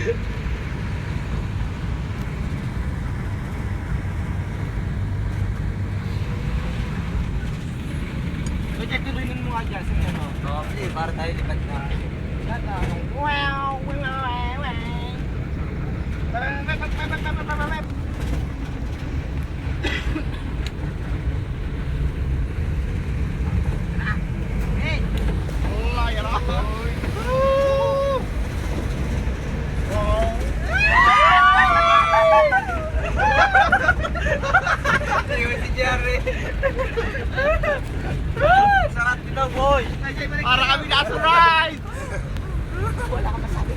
Pwede tuloyin mo nga dyan sa ano. Okay, para tayo lipat na. Wow! Wow! Wow! Hey! Allah ya Allah! Ayun si Jerry. Sarap din daw, boy. Para kami nasa ride! Wala ka masabi.